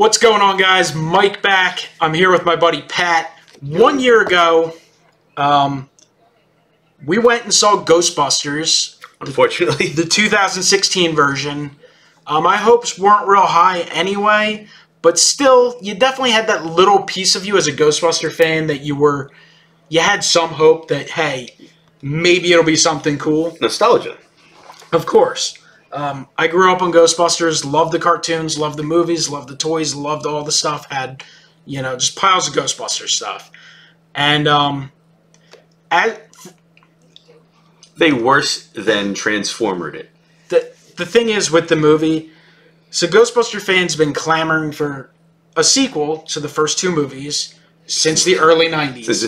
What's going on, guys? Mike back. I'm here with my buddy Pat. 1 year ago, we went and saw Ghostbusters. Unfortunately. The 2016 version. My hopes weren't real high anyway, but still, you definitely had that little piece of you as a Ghostbuster fan that you had some hope that, hey, maybe it'll be something cool. Nostalgia. Of course. I grew up on Ghostbusters, loved the cartoons, loved the movies, loved the toys, loved all the stuff, had, just piles of Ghostbusters stuff. And, they worse than Transformered it. The thing is with the movie, so Ghostbuster fans have been clamoring for a sequel to the first two movies since the early 90s. Since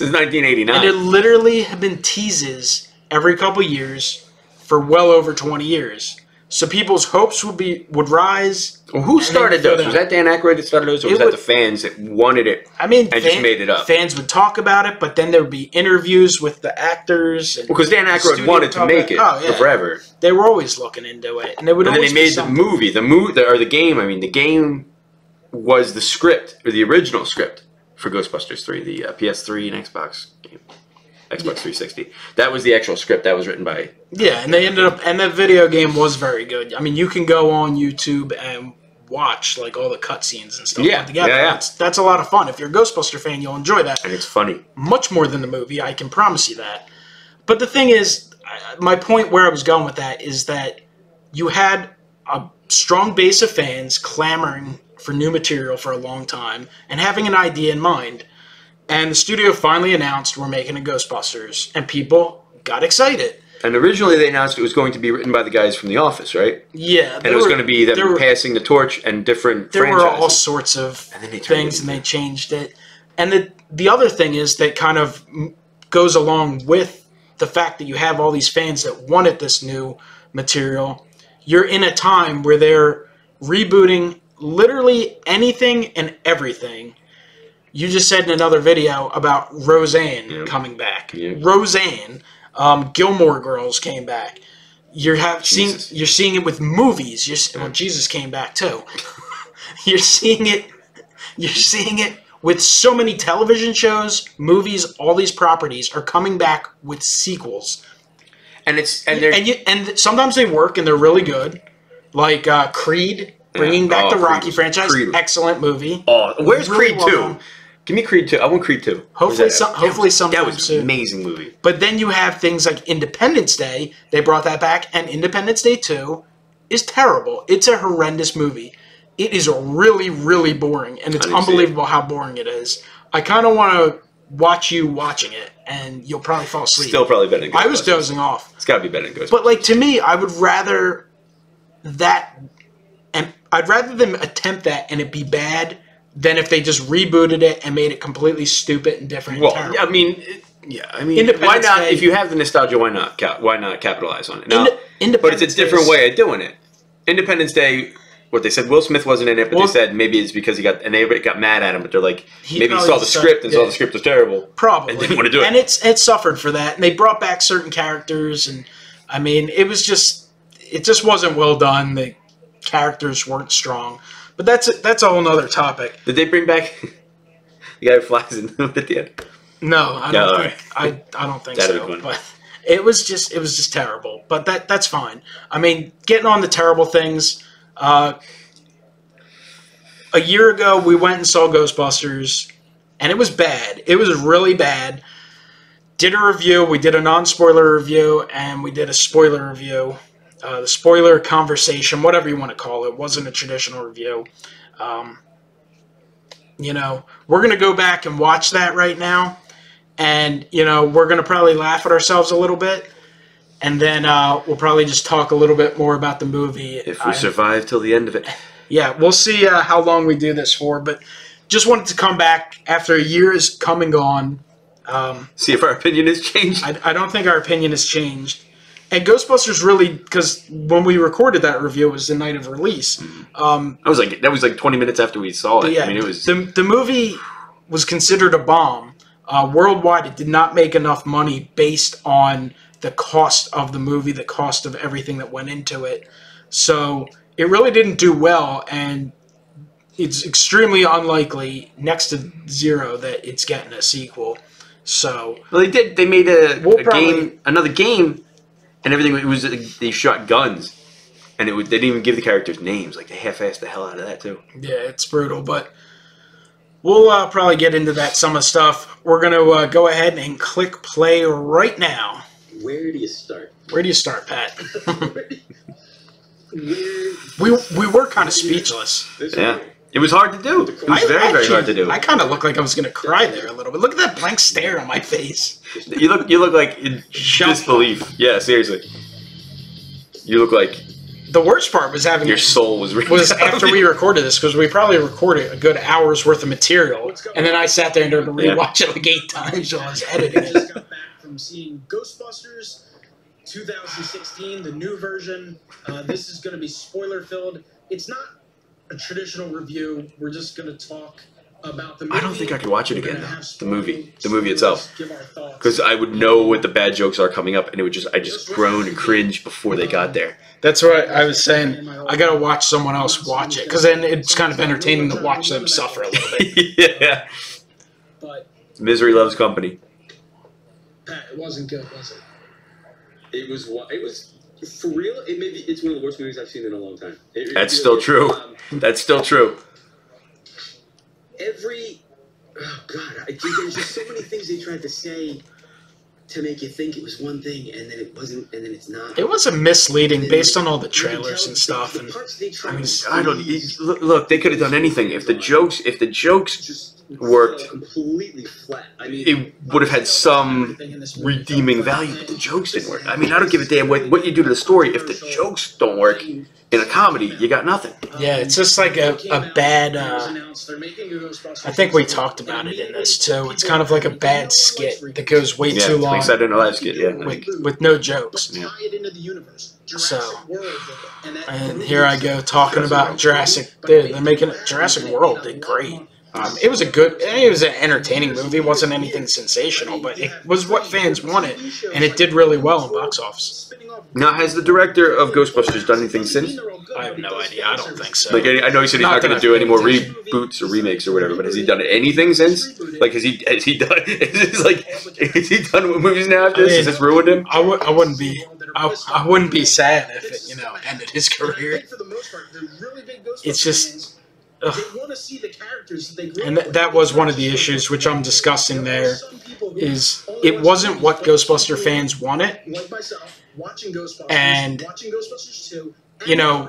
1989. And it literally have been teases every couple years for well over 20 years. So people's hopes would rise. Well, who started those? Was that Dan Aykroyd that started those, or was that the fans that wanted it just made it up? Fans would talk about it, but then there would be interviews with the actors. And because Dan Aykroyd wanted to make it forever. They were always looking into it. And, then they made the movie. The game. I mean, the game was the script, or the original script for Ghostbusters 3, the PS3 and Xbox game. Xbox 360. That was the actual script that was written by... Yeah, and they ended up... And that video game was very good. I mean, you can go on YouTube and watch, like, all the cutscenes and stuff together. Yeah. That's a lot of fun. If you're a Ghostbuster fan, you'll enjoy that. And it's funny. Much more than the movie, I can promise you that. But the thing is, my point where I was going with that is that you had a strong base of fans clamoring for new material for a long time and having an idea in mind. And the studio finally announced we're making a Ghostbusters, and people got excited. And originally they announced it was going to be written by the guys from The Office, right? Yeah. And it was going to be them passing the torch and different franchises. There were all sorts of things, and they changed it. And the other thing is that kind of goes along with the fact that you have all these fans that wanted this new material. You're in a time where they're rebooting literally anything and everything. You just said in another video about Roseanne coming back. Yep. Roseanne, Gilmore Girls came back. You're seeing it with movies. Jesus came back too. You're seeing it with so many television shows, movies. All these properties are coming back with sequels, and sometimes they work and they're really good, like Creed. Bringing back the Rocky franchise. Creed. Excellent movie. Oh, where's really Creed 2? Give me Creed 2. I want Creed 2. Hopefully sometime That was soon. an amazing movie. But then you have things like Independence Day. They brought that back. And Independence Day 2 is terrible. It's a horrendous movie. It is really, really boring. And it's unbelievable how boring it is. I kind of want to watch you watching it. And you'll probably fall asleep. Still probably better than Ghostbusters. I was dozing off. It's got to be better than Ghostbusters. But, like, to me, I would rather that... And I'd rather them attempt that and it be bad than if they just rebooted it and made it completely stupid and different. Well, and I mean, why not? Day, if you have the nostalgia, why not capitalize on it? Now, but it's a different way of doing it. Independence Day, what they said, Will Smith wasn't in it, but they said maybe it's because and everybody got mad at him, but they're like, maybe he saw the script and saw the script was terrible. Probably. And didn't want to do it. And it suffered for that. And they brought back certain characters, and I mean, it just wasn't well done. The characters weren't strong. But that's a whole nother topic. Did they bring back the guy who flies in at the end? No, I don't think so. But it was just terrible. But that's fine. I mean, getting on the terrible things. A year ago, we went and saw Ghostbusters, and it was bad. It was really bad. Did a review. We did a non-spoiler review, and we did a spoiler review. The spoiler conversation, whatever you want to call it, wasn't a traditional review. We're going to go back and watch that right now. And, we're going to probably laugh at ourselves a little bit. And then we'll probably just talk a little bit more about the movie. If we survive till the end of it. Yeah, we'll see how long we do this for. But just wanted to come back after a year has come and gone. See if our opinion has changed. I don't think our opinion has changed. And Ghostbusters really, because when we recorded that review, it was the night of release. That was like 20 minutes after we saw it. Yeah, I mean, it was the movie was considered a bomb worldwide. It did not make enough money based on the cost of the movie, the cost of everything that went into it. So it really didn't do well, and it's extremely unlikely, next to zero, that it's getting a sequel. So well, they did. They made another game, and everything. It was they shot guns, and they didn't even give the characters names. Like they half-assed the hell out of that too. Yeah, it's brutal, but we'll probably get into that some of stuff. We're gonna go ahead and click play right now. Where do you start? Where do you start, Pat? we were kind of speechless. Yeah. It was hard to do. It was very hard to do. I kind of looked like I was going to cry there a little bit. Look at that blank stare on my face. You look like in disbelief. Yeah, seriously. You look like the worst part was having your soul was after we recorded this, because we probably recorded a good hour's worth of material, and then I sat there and had to rewatch it like 8 times while I was editing it. I just got back from seeing Ghostbusters 2016, the new version. This is going to be spoiler filled. It's not a traditional review. We're just going to talk about the movie. I don't think I could watch it again, though. The movie itself. Because I would know what the bad jokes are coming up, and I just groan and cringe before they got there. That's what I was saying. I got to watch someone else watch it, because then it's kind of entertaining to watch them suffer a little bit. Yeah. Misery loves company. Pat, it wasn't good, was it? It was for real. It's one of the worst movies I've seen in a long time. That's still true. That's still true. Oh God, there's just so many things they tried to say to make you think it was one thing, and then it wasn't, and then it's not. It was misleading based on all the trailers and stuff. And I don't look. They could have done anything if the jokes just worked completely flat. I mean, it would have had some redeeming value, but the jokes didn't work. I mean, I don't give a damn what you do to the story. If the jokes don't work in a comedy, you got nothing. Yeah, it's just like a bad. I think we talked about it in this too. It's kind of like a bad skit that goes way too long. Like Saturday Night Live skit, yeah, with no jokes. Yeah. So, and here I go talking about Jurassic. They're making it. Jurassic World did great. It was an entertaining movie. It wasn't anything sensational, but it was what fans wanted, and it did really well in box office. Now, has the director of Ghostbusters done anything since? I have no idea. I don't think so. Like, I know he said he's not going to do any more reboots or remakes or whatever, but has he done anything since? Like, has he done? Is he done movies now after this? Has this ruined him? I wouldn't be sad if it ended his career. It's just. And that was one of the issues, which I'm discussing there, is it wasn't what Ghostbuster fans wanted. And,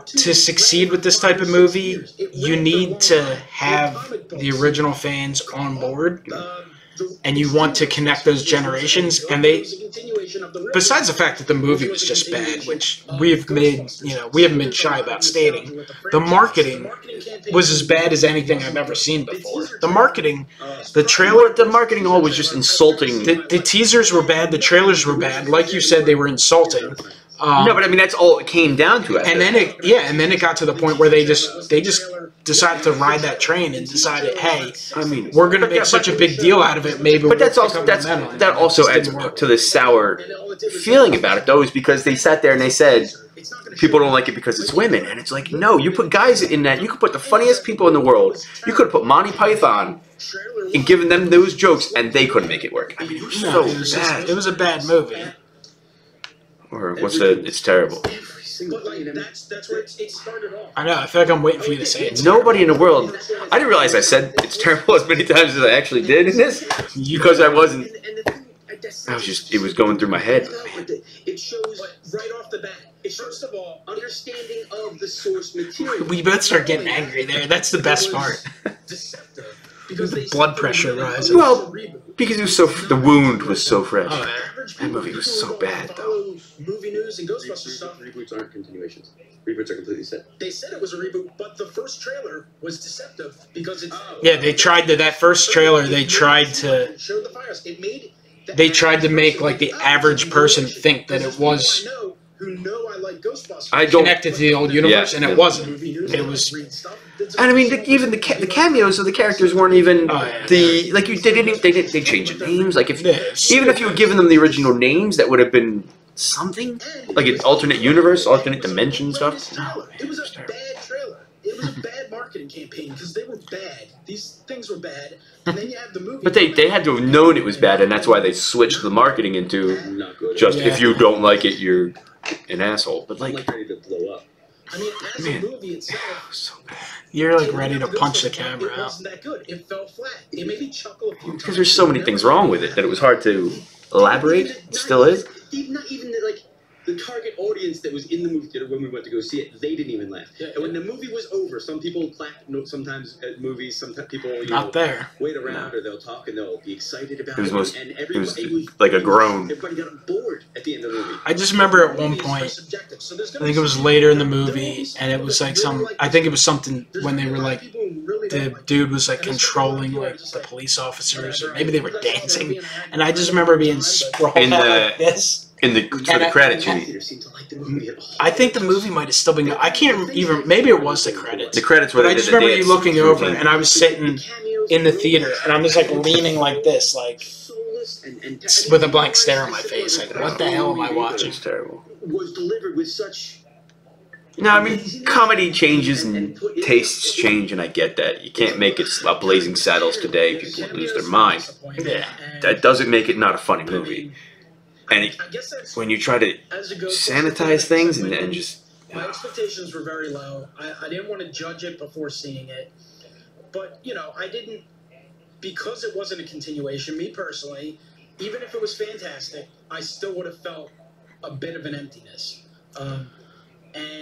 to succeed with this type of movie, you need to have the original fans on board. And you want to connect those generations, and besides the fact that the movie was just bad, which we haven't been shy about stating, the marketing was as bad as anything I've ever seen before. The marketing, the marketing all was just insulting. The teasers were bad, the trailers were bad. Like you said, they were insulting. No, but I mean that's all it came down to. And then it got to the point where they just decided to ride that train and decided, hey, we're going to make such a big deal out of it. Maybe, but that also adds to the sour feeling about it, though, is because they sat there and they said people don't like it because it's women, and it's like, no, you put guys in that. You could put the funniest people in the world. You could put Monty Python and given them those jokes, and they couldn't make it work. I mean, it was bad. It was a bad movie. Or it's terrible. That's where it started off. I know. I feel like I'm waiting for you to say it. Nobody in the world. I didn't realize I said it's terrible as many times as I actually did in this, because I wasn't. It was going through my head. It shows right off the bat. First of all, understanding of the source material. We both start getting angry there. That's the best part. The blood pressure rises. Well, because the wound was so fresh. Oh, yeah. That movie was so bad, though. Movie news and Ghostbusters stuff. Reboots aren't continuations. Reboots are completely set. They said it was a reboot, but the first trailer was deceptive because it's. Yeah, they tried to. That first trailer, they tried to. They tried to make like the average person think that it was. Connected to the old universe, and it wasn't. It was, and I mean, even the cameos of the characters weren't even they changed the names. Like even if you had given them the original names, that would have been something like an alternate universe, alternate dimension stuff. It was a bad trailer. It was a bad marketing marketing campaign because they were bad. These things were bad. And then you have the movie. But they had to have known it was bad, and that's why they switched the marketing into just if you don't like it, you're an asshole. But like, ready to blow up. I mean, as a movie itself, so bad. You're like ready to punch the camera out. It wasn't that good. It fell flat. It made me chuckle a few times. Because there's so many things wrong with it that it was hard to elaborate. It still is. Not even like the target audience that was in the movie theater when we went to go see it, they didn't even laugh. And when the movie was over, some people clap. Sometimes at movies, sometimes people wait around or they'll talk and they'll be excited about it. It was like a groan. Everybody got bored at the end of the movie. I just remember at one point, I think it was later in the movie, and it was like I think it was something when they were like, the dude was like controlling like the police officers, or maybe they were dancing, and I just remember being sprawled out like this. For the credits, you mean? I think the movie might have still been. I can't even. Maybe it was the credits. The credits were. But I just remember you looking over, and I was sitting in the theater, and I'm just like leaning like this, like with a blank stare on my face. Like, what the hell am I watching? It's terrible. Was delivered with such. No, I mean, comedy changes and tastes change, and I get that. You can't make it Blazing Saddles today. People lose their mind. Yeah. That doesn't make it not a funny movie. And when you try to sanitize things and just... My expectations were very low. I didn't want to judge it before seeing it. But, you know, I didn't... Because it wasn't a continuation, me personally, even if it was fantastic, I still would have felt a bit of an emptiness. I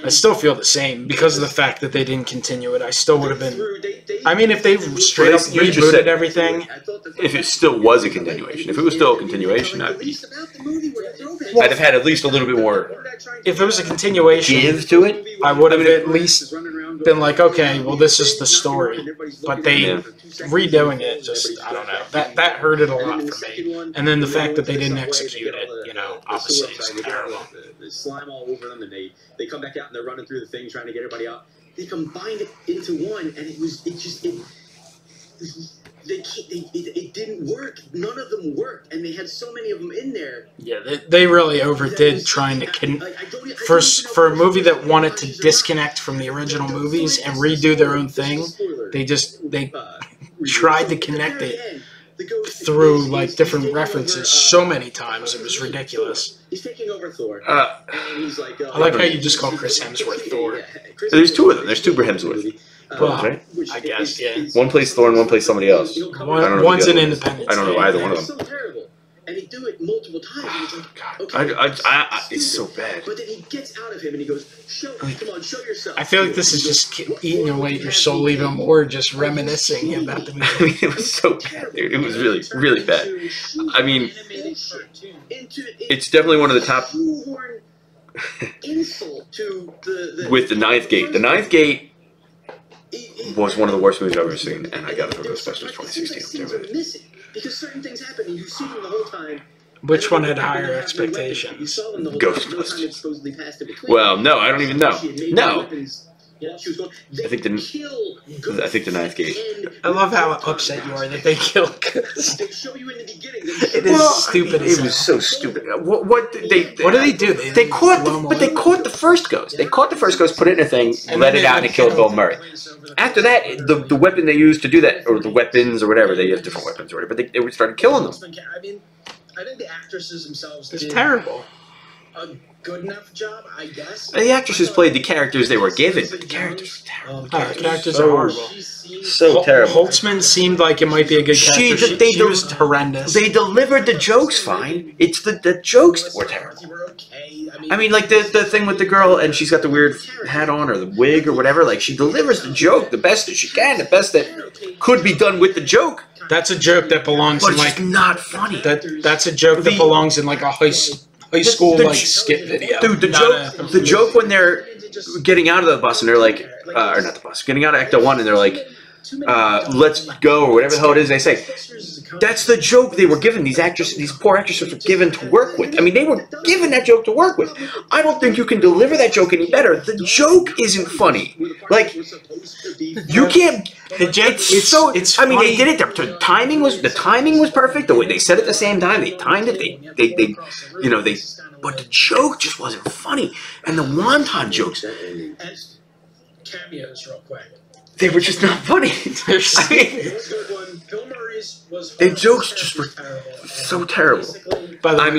still feel the same because of the fact that they didn't continue it. I still would have been. I mean, if they straight up rebooted everything, if it still was a continuation, if it was still a continuation, I'd have had at least a little bit more. If it was a continuation, give to it, I would have at least been like, okay, well, this is the story. But they redoing it, just I don't know. That hurt it a lot for me. And then the fact that they didn't execute it, you know, obviously it's terrible. There's slime all over them, and they come back out and they're running through the thing trying to get everybody out. They combined it into one, and it didn't work. None of them worked, and they had so many of them in there. Yeah, they really overdid trying to for a movie that wanted to disconnect from the original movies and redo their own thing. They tried to connect it through like different references so many times. It was ridiculous. He's taking over Thor. And he's like, I like how you just call Chris Hemsworth Thor. There's two of them. There's two Hemsworth. Well, right? I guess, yeah. One plays Thor and one plays somebody else. One's an independent. I don't know either one of them. So terrible. And he'd do it multiple times. And he's like, God, okay. it's so bad. But then he gets out of him and he goes, come on, show yourself. I feel like this is just eating away at your soul even more, just reminiscing about the movie. I mean, it was so bad, dude. It was really, really bad. I mean, it's definitely one of the top. Insult to with the Ninth Gate. The Ninth Gate was one of the worst movies I've ever seen, and I got it for Ghostbusters 2016. Because certain things happen, and you see them the whole time. Which one had higher expectations? Ghostbusters. Well, no, I don't even know. No. I think the Ninth Gate. I love how upset you are that they killed Ghost. It is stupid. It was so stupid. What did they do? They caught the first Ghost. They caught the first Ghost, put it in a thing, let it out, and it killed Bill Murray. After that, the weapon they used to do that, or the weapons or whatever, they have different weapons or whatever, but they started killing them. I mean, I think the actresses themselves did terrible. A good enough job, I guess. The actresses played the characters they were given, but the characters were terrible. The characters are horrible. So terrible. Holtzman seemed like it might be a good character. She was horrendous. They delivered the jokes fine. It's the jokes that were terrible. I mean, like the thing with the girl, and she's got the weird hat on, or the wig, or whatever. Like, she delivers the joke the best that she can, the best that could be done with the joke. That's a joke that belongs in like... But it's not funny. That's a joke that belongs in like a high school like skit video. Dude, the joke when they're getting out of the bus and they're like, or not the bus, getting out of Ecto 1 and they're like, let's go, or whatever the hell it is they say. That's the joke they were given. These poor actresses were given to work with. I mean, they were given that joke to work with. I don't think you can deliver that joke any better. The joke isn't funny. Like, you can't. It's I mean, they did it. The timing was perfect. The way they said it at the same time, they timed it. But the joke just wasn't funny. And the wonton jokes. Cameos, real quick. They were just not funny. The jokes just were so terrible. By the way,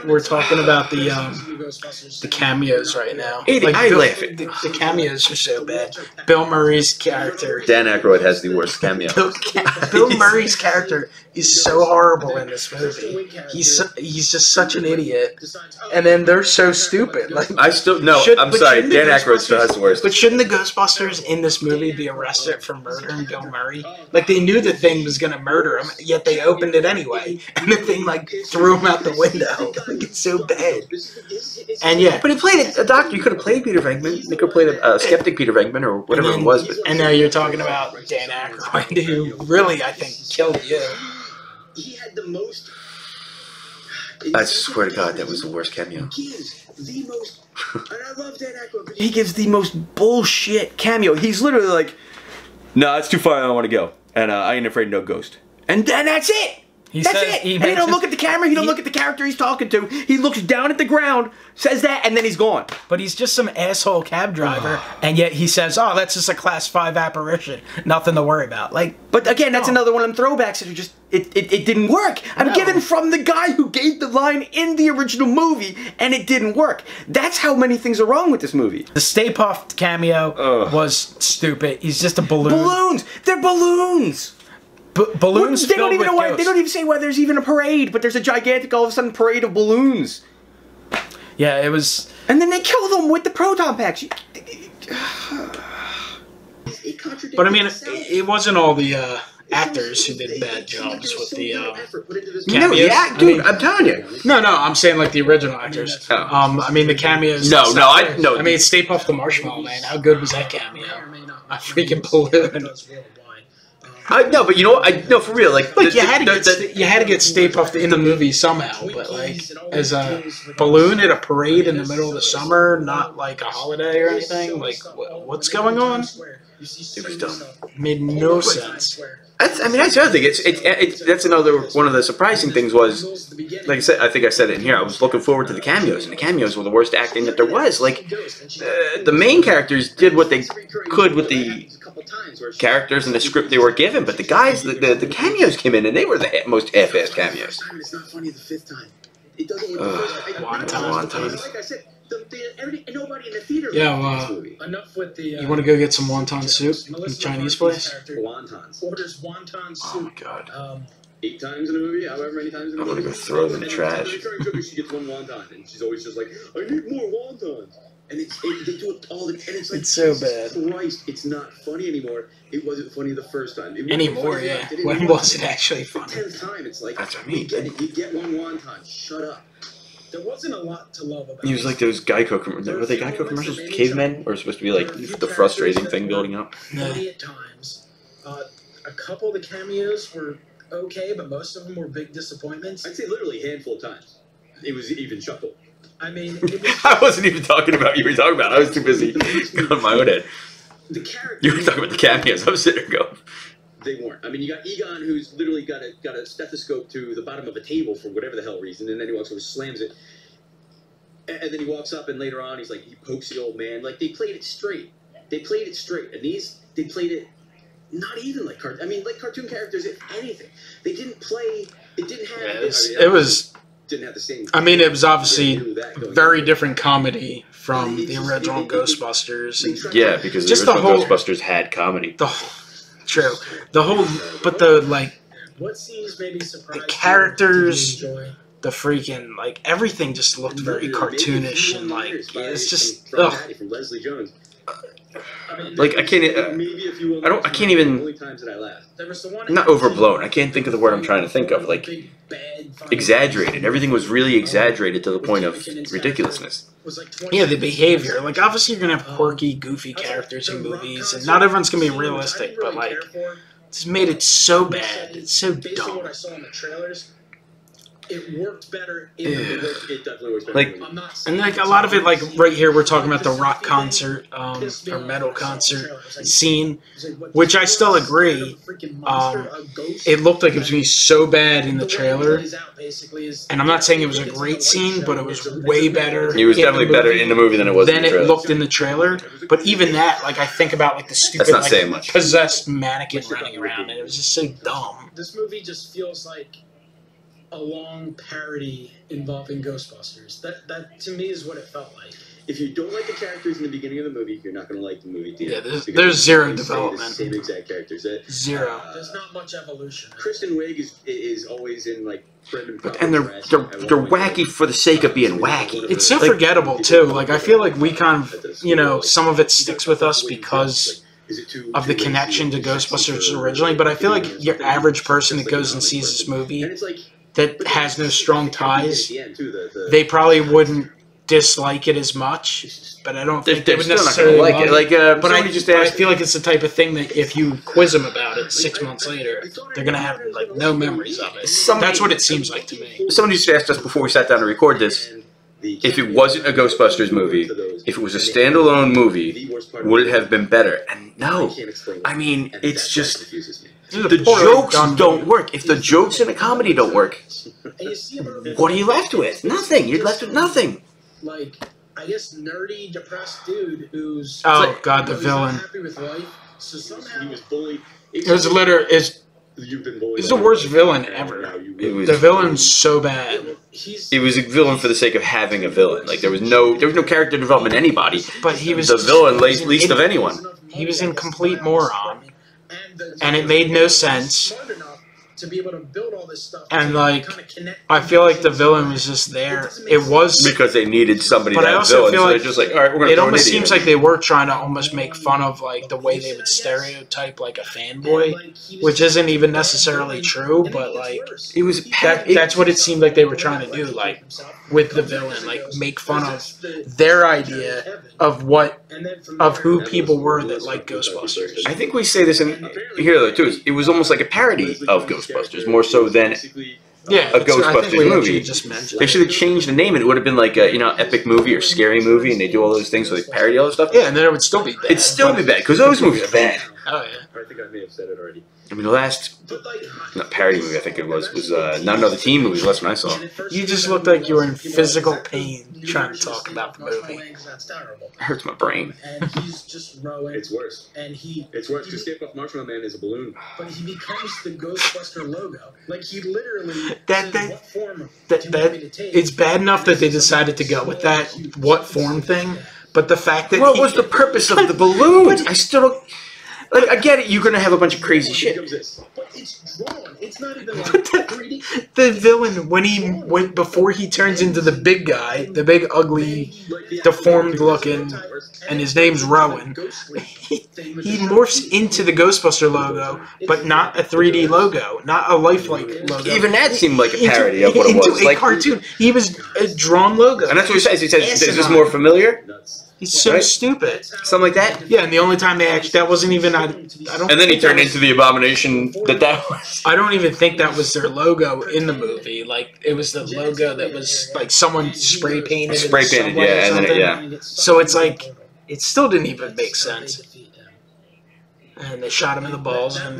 we're talking about the cameos right now. I laugh at the cameos are so bad. Bill Murray's character. Dan Aykroyd has the worst cameo. Bill Murray's character is so horrible in this movie. He's just such an idiot, and then they're so stupid. Like I'm sorry, Dan Aykroyd still has the worst. But shouldn't the Ghostbusters in this movie be arrested for murdering Bill Murray? Like they knew the thing was gonna murder him, yet they opened it anyway, and the thing like threw him out the window. Like it's so bad. And yeah, but he played a doctor. You could have played Peter Venkman. They could have played a skeptic Peter Venkman or whatever it was. But. And now you're talking about Dan Aykroyd, who really I think killed you. He had the most. I swear to God, that was the worst cameo. He gives the most, and I love Dan Aykroyd. He gives the most bullshit cameo. He's literally like, "No, it's too far. I don't want to go, and I ain't afraid of no ghost." And then that's it. That's it. And he don't look at the camera. He don't look at the character he's talking to. He looks down at the ground, says that, and then he's gone. But he's just some asshole cab driver, and yet he says, "Oh, that's just a Class 5 apparition. Nothing to worry about." Like, but again, that's another one of them throwbacks that are just it didn't work. I'm given from the guy who gave the line in the original movie, and it didn't work. That's how many things are wrong with this movie. The Stay Puft cameo was stupid. He's just a balloon. Balloons. They're balloons. Balloons. They don't even know why. They don't even say why there's even a parade, but there's a gigantic, all of a sudden, parade of balloons. Yeah, it was. And then they kill them with the proton packs. But I mean, it wasn't all the actors who did bad jobs with the cameos. Dude, I'm telling you. No, I'm saying like the original actors. I mean the cameos. No. I mean, Stay Puft the Marshmallow Man. How good was that cameo? A freaking balloon. No, but you know what? No, for real. Like you had to get Stay Puft in the movie somehow. But like as a balloon at a parade in the middle of the summer, not like a holiday or anything. Like what's going on? It was dumb. It made no sense. That's the other thing. That's another one of the surprising things was, like I said, I think I said it in here. I was looking forward to the cameos, and the cameos were the worst acting that there was. Like the main characters did what they could with the characters and the script they were given, but the guys, the cameos came in, and they were the most half-assed cameos. It's not funny the fifth time. It doesn't work the first time. Wonton. Like I said, nobody in the theater. Yeah, enough with the. You want to go get some wonton soup in the Chinese place? Wontons. Orders wonton soup. Oh my God. 8 times in a movie, however many times in a movie. I'm gonna go throw them in the trash. She gets one wonton, and she's always just like, "I need more wontons." And they do it all the time. It's like, it's so bad. Christ, it's not funny anymore. It wasn't funny the first time. Anymore, yeah. When was it actually funny? The 10th time, it's like, that's what I mean. You get one wonton. Shut up. There wasn't a lot to love about it. He was like those Geico commercials. Were they Geico commercials with cavemen? Or supposed to be like the frustrating thing building up? Funny at times. A couple of the cameos were okay, but most of them were big disappointments. I'd say literally a handful of times. It was even chuckle. I mean, I wasn't even talking about what you were talking about. I was too busy on my own head. You were talking about the cameos. I was sitting there going. They weren't. I mean, you got Egon, who's literally got a stethoscope to the bottom of a table for whatever the hell reason, and then he walks over, slams it, and then he walks up, and later on, he's like, he pokes the old man. Like, they played it straight. And these, they played it not even like cartoon. I mean, like cartoon characters, if anything. They didn't play. It didn't have. It was. Didn't have the same. I mean, it was obviously very different comedy from the original Ghostbusters. And yeah, because the original Ghostbusters had comedy. True. But the like, what scenes maybe the characters, the freaking like everything just looked very cartoonish and like it's just from Leslie Jones. Like I can't even. Not overblown. I can't think of the word I'm trying to think of. Like exaggerated. Everything was really exaggerated to the point of ridiculousness. Yeah, the behavior. Like obviously you're gonna have quirky, goofy characters in movies, and not everyone's gonna be realistic. But like, just made it so bad. It's so dumb. it worked better in the movie. It definitely works better. Like, and like a lot of it, like right here, we're talking about the rock concert or metal concert scene, which I still agree. It looked like it was going to be so bad in the trailer, and I'm not saying it was a great scene, but it was way better. It was definitely better in the movie than it was in the trailer. Than it looked in the trailer. But even that, like I think about like the stupid like possessed mannequin running around, and it was just so dumb. This movie just feels like a long parody involving Ghostbusters. That to me is what it felt like. If you don't like the characters in the beginning of the movie, you're not going to like the movie. Yeah, there's zero development. The same exact characters. Zero. There's not much evolution. Kristen Wiig is always in like. And they're wacky for the sake of being wacky. It's so forgettable too. Like I feel like we kind of some of it sticks with us because of the connection to Ghostbusters originally. But I feel like your average person that goes and sees this movie that has no strong ties, they probably wouldn't dislike it as much. But I don't think they would necessarily like it. Like, but I feel like it's the type of thing that if you quiz them about it 6 months later, they're gonna have like no memories of it. That's what it seems like to me. Somebody just asked us before we sat down to record this, if it wasn't a Ghostbusters movie, if it was a standalone movie, would it have been better? And no, I mean it's just the jokes don't work. If the jokes in a comedy don't work, what are you left with? Nothing. You're left with nothing. Like, I guess nerdy, depressed dude who's God, the villain. Not happy with life, so somehow he was bullied. He's the worst villain ever. The villain's so bad. He was a villain for the sake of having a villain. Like there was no character development in anybody. But he was the villain least of anyone. He was in complete moron, and it made no sense. To be able to build all this stuff, and like, I feel like the villain was just there. It was because they needed somebody. But to I also villain, feel so like just like, all right, we're gonna. It almost seems like they were trying to almost make fun of like the way they would stereotype like a fanboy, which isn't even necessarily true. But like, it was that's what it seemed like they were trying to do, like with the villain, like make fun of their idea of who people were that like Ghostbusters. I think we say this in here though too. It was almost like a parody of Ghostbusters, more so than a Ghostbusters movie. They should have changed the name, and it would have been like a epic movie or scary movie, and they do all those things, so they parody all this stuff. Yeah, and then it would still be bad. It'd still be bad because those movies are bad. Oh yeah. I think I may have said it already. I mean, the last parody movie I think it was not another teen movie. The last one I saw. You just looked like you were in physical pain trying to talk about the movie. It hurts my brain. And he's just rowing. It's worse. And it's worse because Stay Puft Marshmallow Man is a balloon. But he becomes the Ghostbuster logo. Like he literally. It's bad enough that they decided to go with that what form thing, but the fact that what was the purpose of the balloons? I still don't. Like, I get it, you're going to have a bunch of crazy shit. But it's drawn. It's not even like 3D. The villain, before he turns into the big guy, the big, ugly, deformed looking, and his name's Rowan, he morphs into the Ghostbuster logo, but not a 3D logo, not a lifelike logo. Even that seemed like a parody of what it was. Into a cartoon. He was a drawn logo. And that's what he says. He says, is this more familiar? He's so stupid. Something like that? Yeah, and the only time they actually, that wasn't even, I don't. And then he turned into the abomination that was. I don't even think that was their logo in the movie. Like, it was the logo that was, like, someone spray painted. Spray painted, yeah, and then So it's like, it still didn't even make sense. And they shot him in the balls, and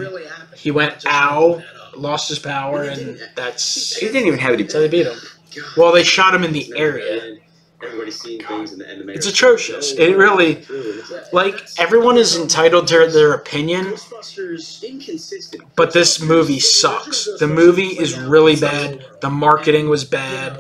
he went, ow, lost his power, and that's. He didn't even have any. So they beat him. Well, they shot him in the area. Everybody's seeing things and the it's atrocious. It really, like, everyone is entitled to their opinion, but this movie sucks. The movie is really bad. The marketing was bad.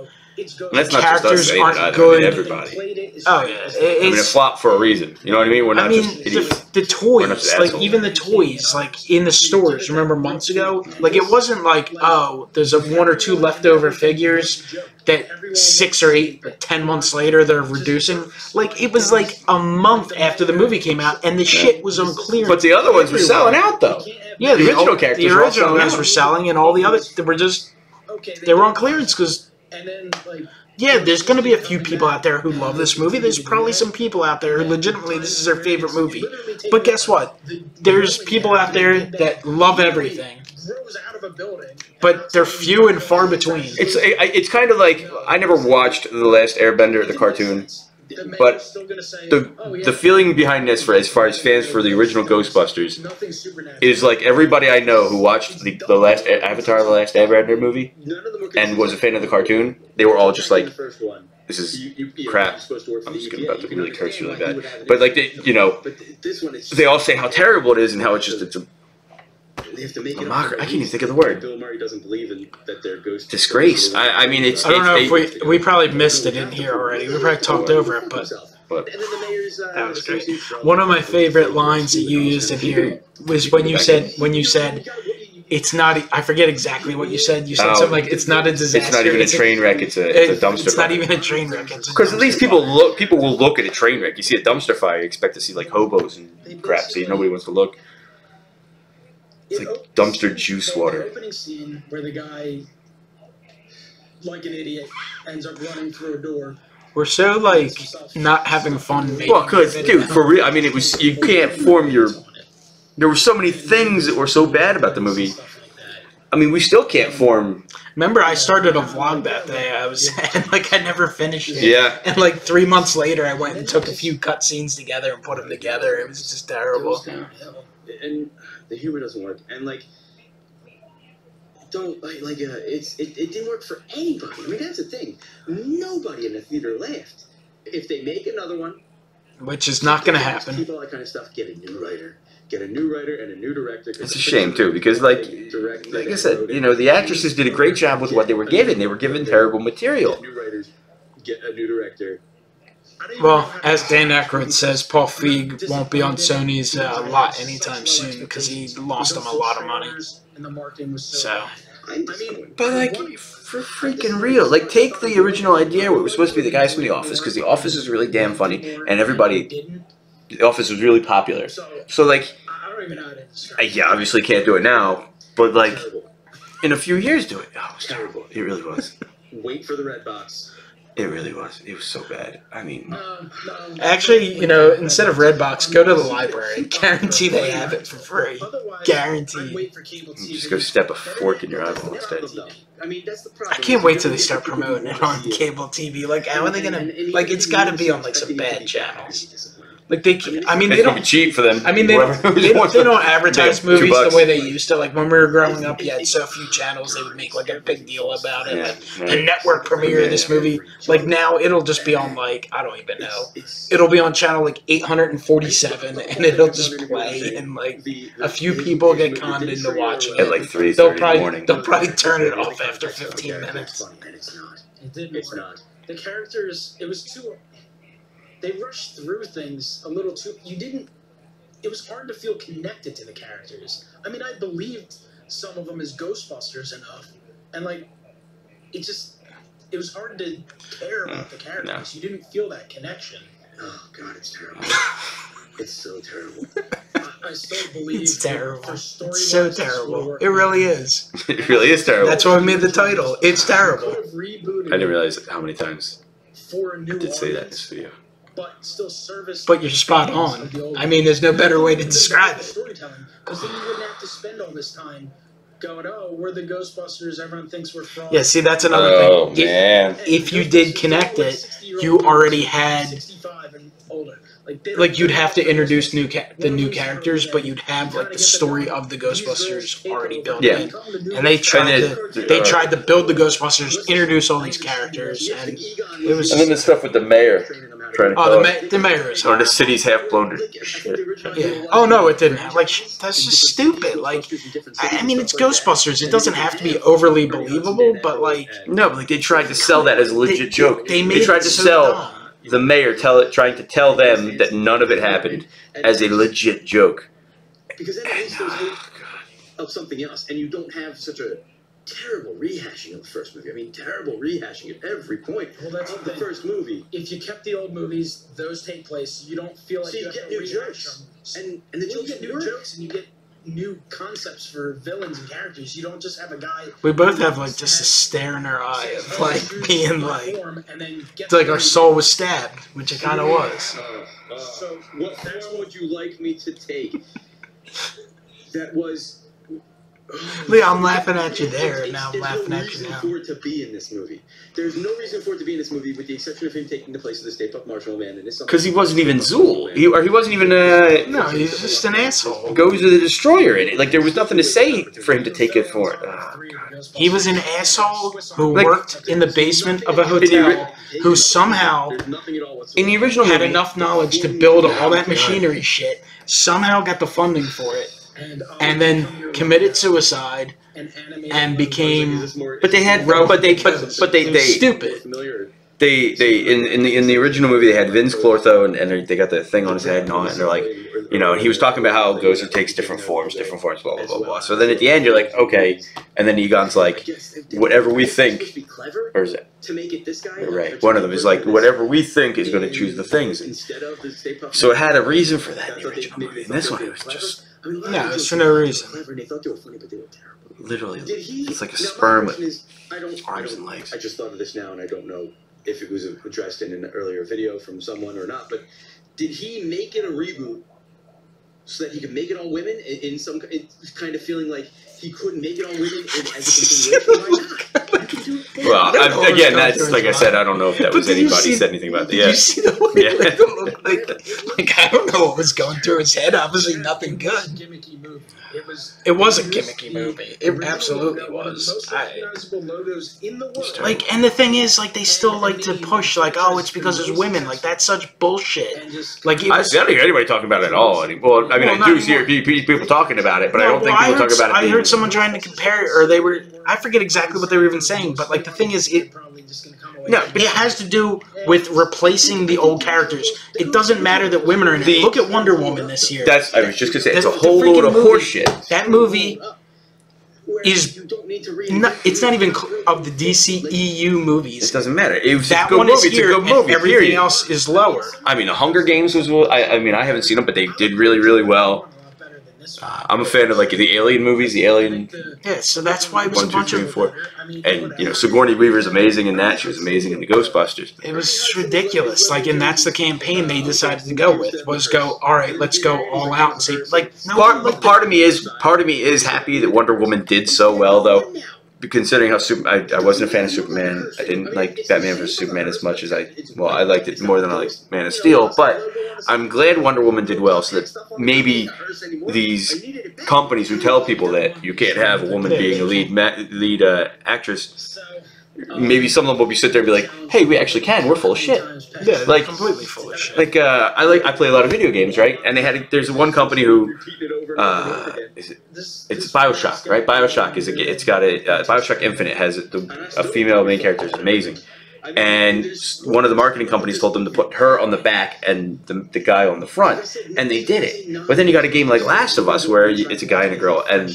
That's the characters aren't good. Everybody. Oh yeah, it flopped for a reason. You know what I mean? We're not just idiots. The toys, like even the toys, like in the stores. Remember months ago? Like it wasn't like, oh, there's one or two leftover figures that 6 or 8 or 10 months later they're reducing. Like it was like a month after the movie came out, and the shit was on clearance. But the other ones were selling out though. Yeah, the original characters. The original ones were selling, and all the others were just they were on clearance because. And then, like, yeah, there's going to be a few people out there who love this movie. There's probably some people out there who legitimately this is their favorite movie. But guess what? There's people out there that love everything. of a building. But they're few and far between. It's kind of like I never watched The Last Airbender, the cartoon, but the feeling behind this, for as far as fans for the original Ghostbusters, is like everybody I know who watched the last Avatar, the Last Airbender movie, and was a fan of the cartoon, they were all just like, this is crap. I'm just about to really curse really bad. But like they all say how terrible it is and how it's a mockery. I can't even think of the word. Bill Murray doesn't believe in that they're ghosts. Disgrace. I mean, it's. I don't know if we probably missed it in here already. We probably talked over it, but that was great. One of my favorite lines that you used in here was when you said it's not. I forget exactly what you said. You said something like it's not a disaster. It's not even a train wreck. It's a dumpster. It's not even a train wreck. Because at least people will look at a train wreck. You see a dumpster fire, you expect to see like hobos and crap. So nobody wants to look. It's like dumpster juice water. The opening scene where the guy, like an idiot, ends up running through a door. We're so like not having fun. Well, cause dude, for real. I mean, it was you can't form your. There were so many things that were so bad about the movie. I mean, we still can't form. Remember, I started a vlog that day. I never finished it. Yeah. And like 3 months later, I went and took a few cut scenes together and put them together. It was just terrible. And the humor doesn't work. And like, it didn't work for anybody. I mean, that's the thing. Nobody in the theater laughed. If they make another one, which is not going to happen. Keep all that kind of stuff. Get a new writer and a new director. It's a shame too, because like I said, the actresses did a great job with what they were given. They were given terrible material. Get new writers, get a new director. Well, as Dan Aykroyd says, Paul Feig won't be on Sony's lot anytime soon because he lost them a lot of money. So, but like, for freaking real, like, take the original idea where it was supposed to be the guys from The Office, because The Office is really damn funny, and The Office was really popular. So like, yeah, obviously can't do it now, but like, in a few years do it. Oh, it was terrible. It really was. Wait for the red box. It really was. It was so bad. I mean... Actually, instead of Redbox, go to the library. Guarantee they have it for free. Guaranteed. Just go step a fork in your eyeball instead. I can't wait till they start promoting it on cable TV. Like, how are they gonna... Like, it's gotta be on, like, some bad channels. Like, they don't be cheap for them. I mean, they don't advertise movies the way they used to. Like, when we were growing up, you had so few channels, they would make, like, a big deal about it. Like, the network premiere of this movie. Like, now, it'll just be on, like, I don't even know. It'll be on channel, like, 847, and it'll just play, and, like, a few people get conned into watching it. At, like, 3:30 in the morning. They'll probably turn it off after 15 minutes. It's not. The characters, it was too... They rushed through things a little too... It was hard to feel connected to the characters. I mean, I believed some of them as Ghostbusters enough. And, like, it was hard to care about the characters. No. You didn't feel that connection. Oh, God, it's terrible. It's so terrible. I still believe... It's terrible. It's so terrible. It really is. It really is terrible. That's why we made the title. It's terrible. I didn't realize how many times I did say that in this video. But you're spot on. I mean, there's no better way to describe it. Because then you wouldn't have to spend all this time going, oh, we're the Ghostbusters, everyone thinks we're from... Yeah, see, that's another thing. Oh, man. If you did connect it, you already had... Like, you'd have to introduce the new characters, but you'd have, like, the story of the Ghostbusters already built in. And they tried to build the Ghostbusters, introduce all these characters, and it was... And then the stuff with the mayor... the mayor is or the city's half blown to shit. Yeah. Oh no, it didn't. Like, that's just stupid. Like, I mean, it's Ghostbusters. It doesn't have to be overly believable, but like, no, but like they tried to sell that as a legit joke. They tried to sell the mayor trying to tell them that none of it happened as a legit joke. Because then at least there's hope of something else, and you don't have such a terrible rehashing of the first movie. I mean, terrible rehashing at every point of the first movie. If you kept the old movies, those take place. You don't feel like you get new jokes, and the jokes get new jokes, and you get new concepts for villains and characters. You don't just have a guy. We both have like just a stare in our eye of like being like, it's like our soul was stabbed, which it kind of was. So what would you like me to take? That was. Look, I'm laughing at you there, and now I'm laughing at you now. There's no reason for it to be in this movie. There's no reason for it to be in this movie, with the exception of him taking the place of the Stay Puft Marshmallow Man. Because he wasn't even Zool. He wasn't even No, he's just an asshole. Goes to the Destroyer in it. Like, there was nothing to say for him to take it for it. He was an asshole who worked in the basement of a hotel, who somehow in the original had movie, enough knowledge to build all that machinery shit, somehow got the funding for it, and then committed suicide and became. But they had, but they stupid. They in the original movie they had Vince Clortho and they got the thing on his head and all that, and they're like, you know, and he was talking about how Gozer takes different forms, blah blah blah blah. So then at the end you're like, okay, and then Egon's like, whatever we think, or is it? To make it this guy, right? One of them is like, whatever we think is going to choose the things. So it had a reason for that in the original movie. In this one it was just no, it's for no reason. Literally, it's like a sperm with arms and legs. I just thought of this now, and I don't know if it was addressed in an earlier video from someone or not, but did he make it a reboot so that he could make it all women in some kind of feeling like he couldn't make it all women as a continuation? Well, again, that's like I said, I don't know if that was anybody said anything about that. Did you see the way it looked like I don't know what was going through his head. Obviously, nothing good. It was a gimmicky movie. It absolutely was. Like, and the thing is, like, they still like to push, like, oh, it's because it's women. Like, that's such bullshit. Like, I don't hear anybody talking about it at all anymore. Well, I mean, I do hear people talking about it, but I don't think people talk about it. I heard someone trying to compare it, or they were. I forget exactly what they were even saying, but like the thing is, it has to do with replacing the old characters. It doesn't matter that women are in it. Look at Wonder Woman this year. I was just gonna say, it's a whole load of horseshit. That movie is it's not even of the DCEU movies. It doesn't matter. It was that a good one movie. Is here, it's a good movie. Everything else is lower. I mean, The Hunger Games was. I mean, I haven't seen them, but they did really, really well. I'm a fan of like the Alien movies, the Alien. Yeah, so that's why it was 1, 2, 3, and 4. And you know, Sigourney Weaver's amazing in that. She was amazing in the Ghostbusters. It was ridiculous. Like, and that's the campaign they decided to go with. Was go, all right, let's go all out and say, like, no. Part of me is happy that Wonder Woman did so well, though. Considering how I wasn't a fan of Superman. I didn't like Batman vs Superman as much as I liked it more than I liked Man of Steel. But I'm glad Wonder Woman did well, so that maybe these companies who tell people that you can't have a woman being a lead actress, maybe some of them will be sit there and be like, "Hey, we actually can. We're full of shit." Yeah, like completely full of shit. Like I play a lot of video games, right? And there's one company who it's BioShock, right? BioShock BioShock Infinite has a female main character is amazing. And one of the marketing companies told them to put her on the back and the guy on the front, and they did it. But then you got a game like Last of Us where it's a guy and a girl, and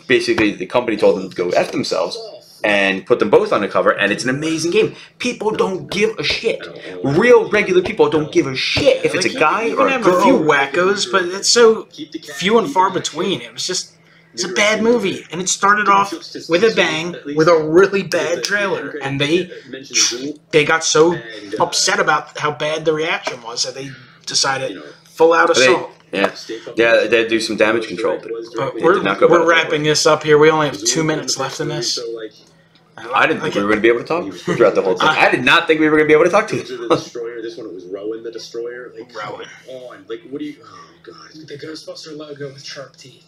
basically the company told them to go F themselves and put them both on the cover, and it's an amazing game. People don't give a shit. Real, regular people don't give a shit if it's a guy or a girl. A few wackos, but it's so few and far between. It's a bad movie, and it started off with a bang, with a really bad trailer, and they got so upset about how bad the reaction was that they decided full out assault. Yeah, they do some damage control, but we're wrapping this up here. We only have 2 minutes left in this. I didn't think we were going to be able to talk throughout the whole thing. I did not think we were going to be able to talk to you. This one, it was Rowan the Destroyer. Like, Rowan. Like, what do you... Oh, God. The Ghostbuster logo with sharp teeth.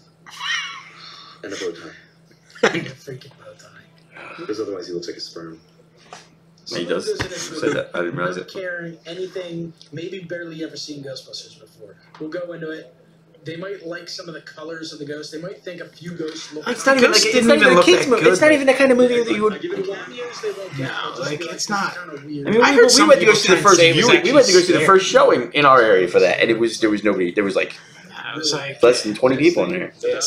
And a bow tie. And a freaking bow tie. Because otherwise he looks like a sperm. He does. Say that. I didn't realize it. Caring anything, maybe barely ever seen Ghostbusters before. We'll go into it. They might like some of the colors of the ghosts. They might think a few ghosts look. It's not even like it's not even a kids movie. It's not even that kind of movie that you would. No, like it's not. I mean, we went to go see the first viewing. We went to go see the first showing in our area for that, and there was nobody. There was like. It was like less than 20 people in there. Yeah,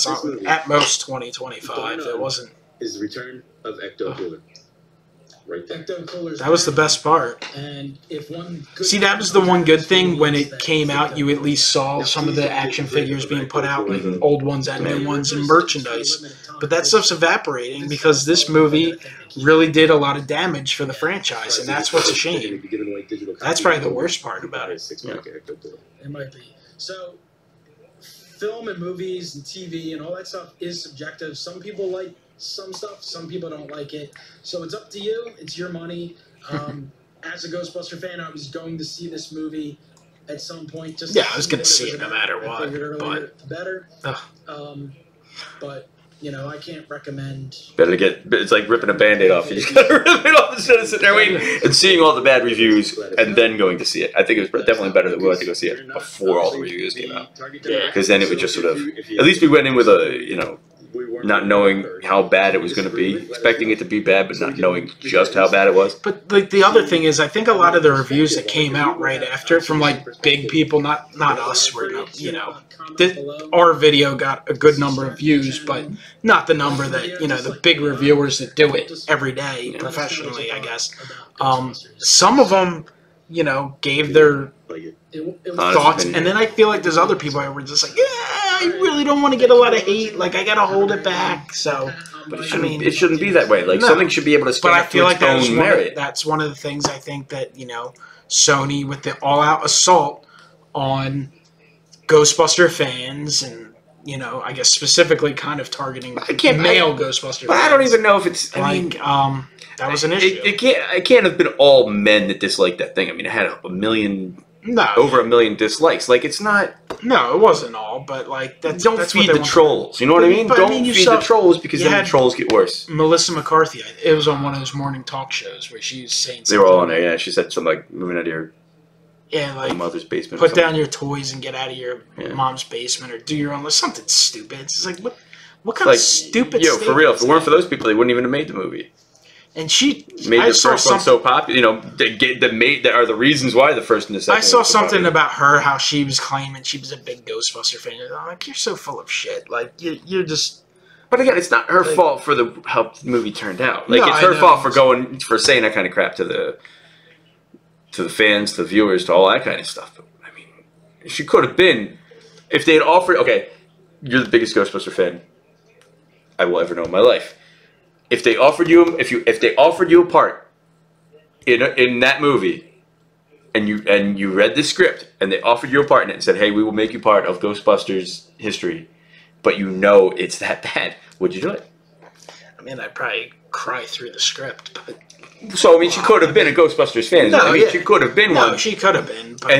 at most 20, 25. It wasn't. Is the return of Ecto Cooler. Right there. That was the best part. And if one see, that was the one good thing when it came out. You at least saw some of the action figures being put out, like old ones and new ones, and merchandise. But that stuff's evaporating because this movie really did a lot of damage for the franchise, and that's what's a shame. That's probably the worst part about it. It might be. So, film and movies and TV and all that stuff is subjective. Some people like some stuff, some people don't like it. So it's up to you. It's your money. As a Ghostbuster fan, I was going to see this movie at some point. Just I was going to see it no matter what. But the better. But you know, I can't recommend. Better to get. It's like ripping a Band-Aid off. You just gotta rip it off instead of sitting there waiting and seeing all the bad reviews and then going to see it. I think it was definitely better that we went to go see it before all the reviews came out. Because then it would just sort of. At least we went in with a not knowing how bad it was going to be, expecting it to be bad, but not knowing just how bad it was. But like the other thing is, I think a lot of the reviews that came out right after from like big people, not us, our video got a good number of views, but not the number that the big reviewers that do it every day professionally, I guess. Some of them, gave their thoughts, and then I feel like there's other people that were just like, I really don't want to get a lot of hate. Like I gotta hold it back. So, but it shouldn't be that way. Like something should be able to stand up to its own merit. That's one of the things I think that Sony with the all-out assault on Ghostbuster fans and I guess specifically kind of targeting male Ghostbuster fans. But I don't even know if it's that was an issue. It can't have been all men that disliked that thing. I mean, it had over a million dislikes. Like it's not. No, it wasn't all, but like that's feed the trolls. You know what I mean? Don't feed the trolls because then the trolls get worse. Melissa McCarthy, it was on one of those morning talk shows where she was saying something. They were all on there. Yeah, she said something like moving out of your mother's basement. Put down your toys and get out of your mom's basement, or do your own. Something stupid. It's like what kind of stupid? For real. If it weren't for those people, they wouldn't even have made the movie. And she made the first one so popular. That are the reasons why the first and the second. I saw something about her, how she was claiming she was a big Ghostbuster fan. I'm like, you're so full of shit. Like you're just. But again, it's not her fault for how the movie turned out. Like it's her fault for saying that kind of crap to the fans, to the viewers, to all that kind of stuff. But, I mean, she could have been if they had offered. Okay, you're the biggest Ghostbuster fan I will ever know in my life. If they offered you a part in that movie, and you read the script, and they offered you a part in it and said, "Hey, we will make you part of Ghostbusters history," but it's that bad, would you do it? I mean, I'd probably cry through the script, but. So I mean, she could have been a Ghostbusters fan. She could have been one. No, she could have been. But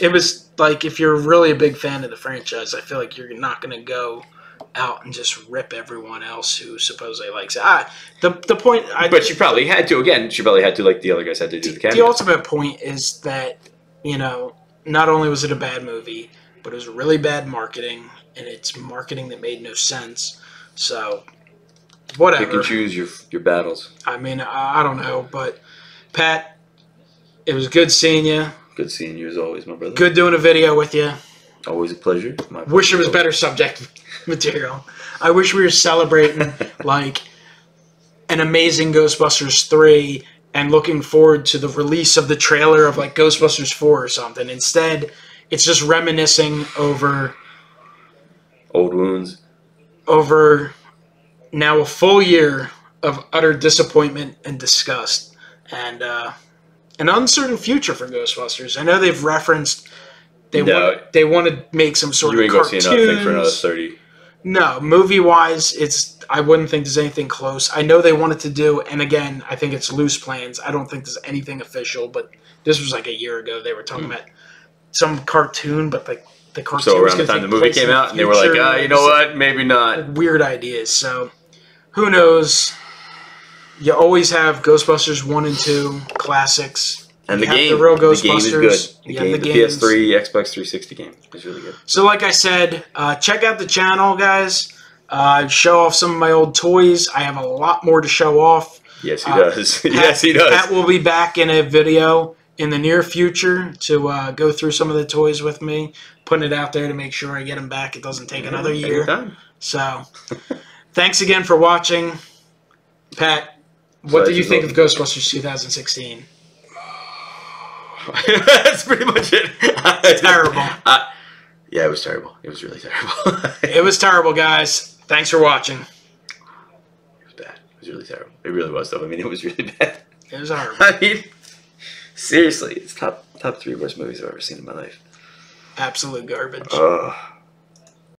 it was like if you're really a big fan of the franchise, I feel like you're not going to go out and just rip everyone else who supposedly likes it. The point. But she probably had to. Again, she probably had to, like the other guys had to do the cameo. The ultimate point is that not only was it a bad movie, but it was really bad marketing, and it's marketing that made no sense. So. Whatever. Pick and choose your battles. I mean, I don't know, but Pat, it was good seeing you. Good seeing you as always, my brother. Good doing a video with you. Always a pleasure. Wish it was better subject material. I wish we were celebrating like an amazing Ghostbusters 3 and looking forward to the release of the trailer of like Ghostbusters 4 or something. Instead, it's just reminiscing over old wounds. Over now a full year of utter disappointment and disgust, and an uncertain future for Ghostbusters. I know they've referenced they want to make some sort of cartoons. You ain't gonna see nothing for another 30. No, movie-wise, I wouldn't think there's anything close. I know they wanted to do, and again, I think it's loose plans. I don't think there's anything official, but this was like a year ago. They were talking about some cartoon, but like the cartoon. So around the time the movie came out, and they were like, you know what, maybe not. Weird ideas, so. Who knows? You always have Ghostbusters 1 and 2 classics. And the real Ghostbusters. The game is good. The PS3, Xbox 360 game is really good. So like I said, check out the channel, guys. Show off some of my old toys. I have a lot more to show off. Yes, he does. Yes, he does. Pat will be back in a video in the near future to go through some of the toys with me. Putting it out there to make sure I get them back. It doesn't take another year. Anytime. So... Thanks again for watching. Pat, what did you think of Ghostbusters 2016? That's pretty much it. It's terrible. Yeah, it was terrible. It was really terrible. It was terrible, guys. Thanks for watching. It was bad. It was really terrible. It really was, though. I mean, it was really bad. It was horrible. I mean, seriously, it's top 3 worst movies I've ever seen in my life. Absolute garbage. Ugh.